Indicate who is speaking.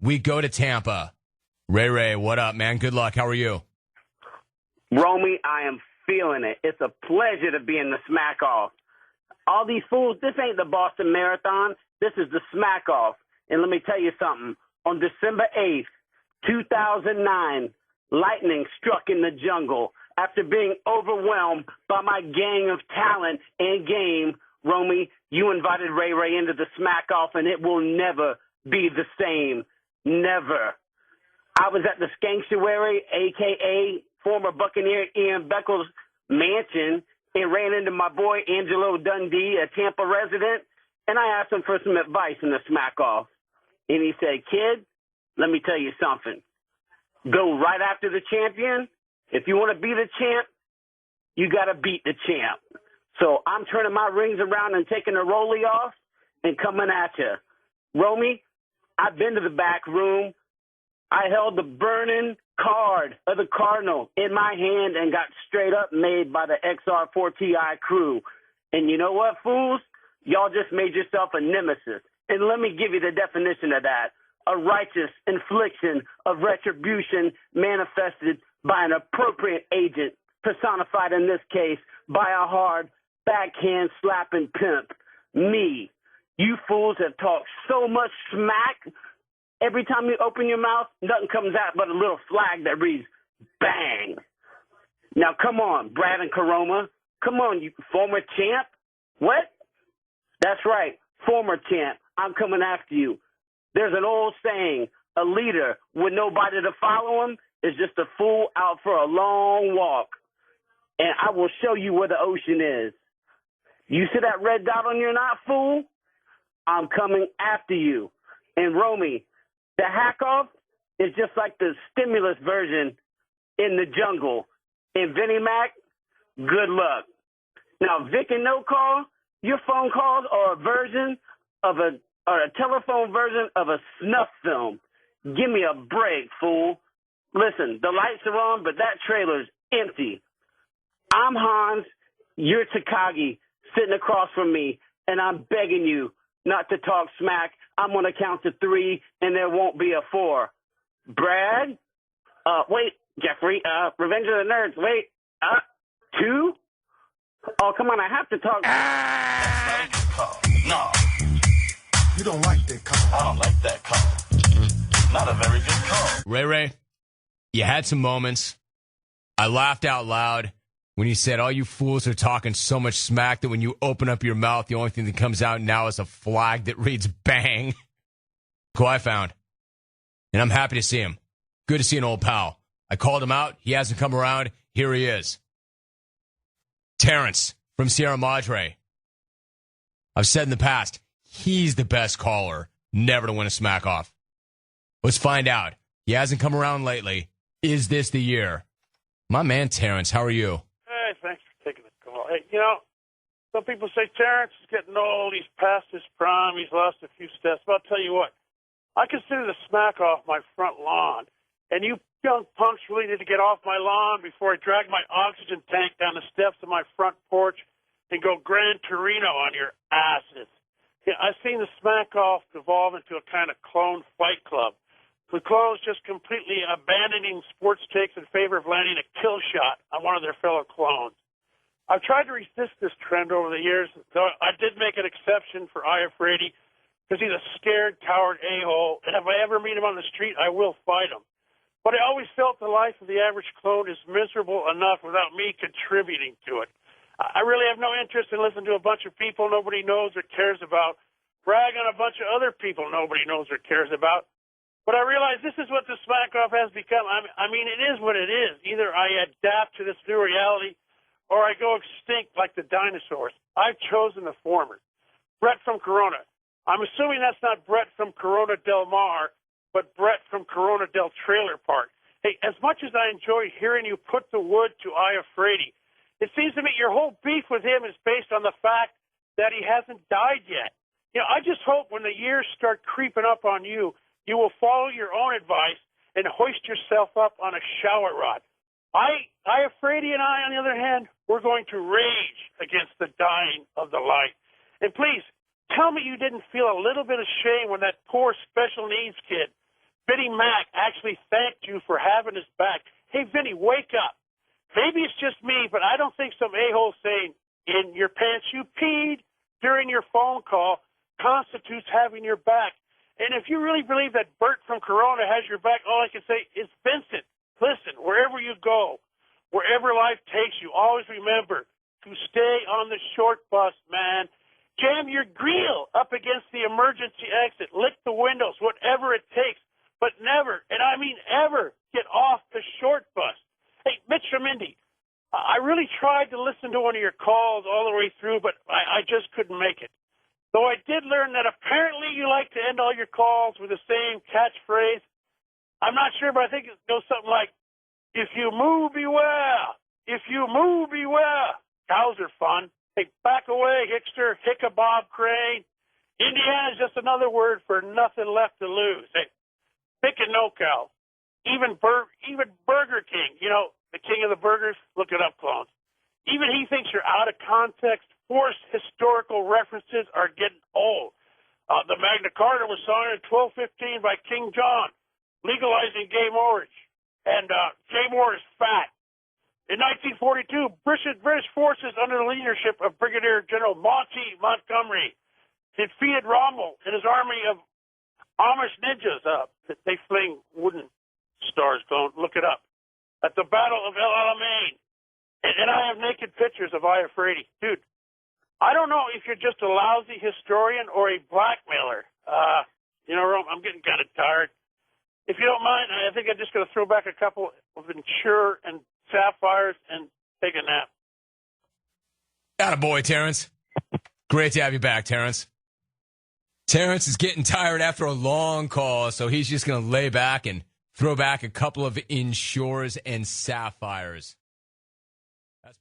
Speaker 1: we go to Tampa. Ray, what up, man? Good luck. How are you?
Speaker 2: Romy, I am feeling it. It's a pleasure to be in the Smack Off. All these fools, this ain't the Boston Marathon. This is the Smack Off. And let me tell you something. On December 8th, 2009, lightning struck in the jungle. After being overwhelmed by my gang of talent and game, Romy, you invited Ray into the Smack Off, and it will never be the same. Never. I was at the Sanctuary, a.k.a. former Buccaneer Ian Beckles' mansion, and ran into my boy Angelo Dundee, a Tampa resident, and I asked him for some advice in the Smack Off. And he said, kid, let me tell you something. Go right after the champion. If you want to be the champ, you got to beat the champ. So I'm turning my rings around and taking the rollie off and coming at you. Romy, I've been to the back room. I held the burning card of the Cardinal in my hand and got straight up made by the XR4TI crew. And you know what, fools? Y'all just made yourself a nemesis. And let me give you the definition of that. A righteous infliction of retribution manifested by an appropriate agent, personified in this case by a hard backhand slapping pimp. Me. You fools have talked so much smack. Every time you open your mouth, nothing comes out but a little flag that reads, bang. Now, come on, Brad and Coroma. Come on, you former champ. What? That's right, former champ. I'm coming after you. There's an old saying, a leader with nobody to follow him is just a fool out for a long walk. And I will show you where the ocean is. You see that red dot on your knot, fool? I'm coming after you. And Romy, the hack off is just like the stimulus version in the jungle. And Vinnie Mac, good luck. Now, Vic and No Call, your phone calls are a version of a telephone version of a snuff film. Give me a break, fool. Listen, the lights are on, but that trailer's empty. I'm Hans, you're Takagi, sitting across from me, and I'm begging you not to talk smack. I'm going to count to 3, and there won't be a 4. Brad? Wait, Jeffrey, Revenge of the Nerds, wait, 2? Oh, come on, I have to talk.
Speaker 3: That's not a good call. No. You don't like that call. I don't like that call. Not a very good call.
Speaker 1: Ray, you had some moments. I laughed out loud when you said, all you fools are talking so much smack that when you open up your mouth, the only thing that comes out now is a flag that reads bang. Who I found. And I'm happy to see him. Good to see an old pal. I called him out. He hasn't come around. Here he is. Terrence from Sierra Madre. I've said in the past, he's the best caller never to win a smack off. Let's find out. He hasn't come around lately. Is this the year? My man Terrence, how are you?
Speaker 4: Hey, thanks for taking the call. Hey, some people say Terrence is getting old. He's past his prime. He's lost a few steps. But I'll tell you what. I consider the smack off my front lawn. And you young punks really need to get off my lawn before I drag my oxygen tank down the steps of my front porch and go Gran Torino on your asses. Yeah, I've seen the smack off evolve into a kind of clone fight club, with clones just completely abandoning sports takes in favor of landing a kill shot on one of their fellow clones. I've tried to resist this trend over the years, though I did make an exception for Aya Frady because he's a scared, coward a-hole, and if I ever meet him on the street, I will fight him. But I always felt the life of the average clone is miserable enough without me contributing to it. I really have no interest in listening to a bunch of people nobody knows or cares about, brag on a bunch of other people nobody knows or cares about. But I realize this is what the smack-off has become. I mean, it is what it is. Either I adapt to this new reality or I go extinct like the dinosaurs. I've chosen the former. Brett from Corona. I'm assuming that's not Brett from Corona Del Mar, but Brett from Corona Del Trailer Park. Hey, as much as I enjoy hearing you put the wood to Aya Frady, it seems to me your whole beef with him is based on the fact that he hasn't died yet. I just hope when the years start creeping up on you, you will follow your own advice and hoist yourself up on a shower rod. Aya Frady and I, on the other hand, we're going to rage against the dying of the light. And please, tell me you didn't feel a little bit of shame when that poor special needs kid Vinny Mac actually thanked you for having his back. Hey, Vinny, wake up. Maybe it's just me, but I don't think some a-hole saying in your pants you peed during your phone call constitutes having your back. And if you really believe that Bert from Corona has your back, all I can say is, Vincent, listen, wherever you go, wherever life takes you, always remember to stay on the short bus, man. Jam your grill up against the emergency exit. Lick the windows, whatever it takes. But never, and I mean ever, get off the short bus. Hey, Mitch from Indy, I really tried to listen to one of your calls all the way through, but I just couldn't make it. Though I did learn that apparently you like to end all your calls with the same catchphrase. I'm not sure, but I think it goes something like, if you move, beware. If you move, beware. Cows are fun. Hey, back away, Hickster, Hickabob Crane. Indiana is just another word for nothing left to lose. Hey, pick a no-cow. Even Burger King, you know, the king of the burgers, look it up, clones. Even he thinks you're out of context. Forced historical references are getting old. The Magna Carta was signed in 1215 by King John, legalizing gay marriage. And Jay Moore is fat. In 1942, British forces under the leadership of Brigadier General Monty Montgomery defeated Rommel and his army of Amish ninjas. They fling wooden stars. Don't look it up. At the Battle of El Alamein. And I have naked pictures of Aya Frady. Dude, I don't know if you're just a lousy historian or a blackmailer. You know, Rome, I'm getting kind of tired. If you don't mind, I think I'm just going to throw back a couple of Ensure and Sapphires and take a nap.
Speaker 1: Attaboy, Terrence. Great to have you back, Terrence. Terrence is getting tired after a long call, so he's just going to lay back and throw back a couple of Ensures and Sapphires.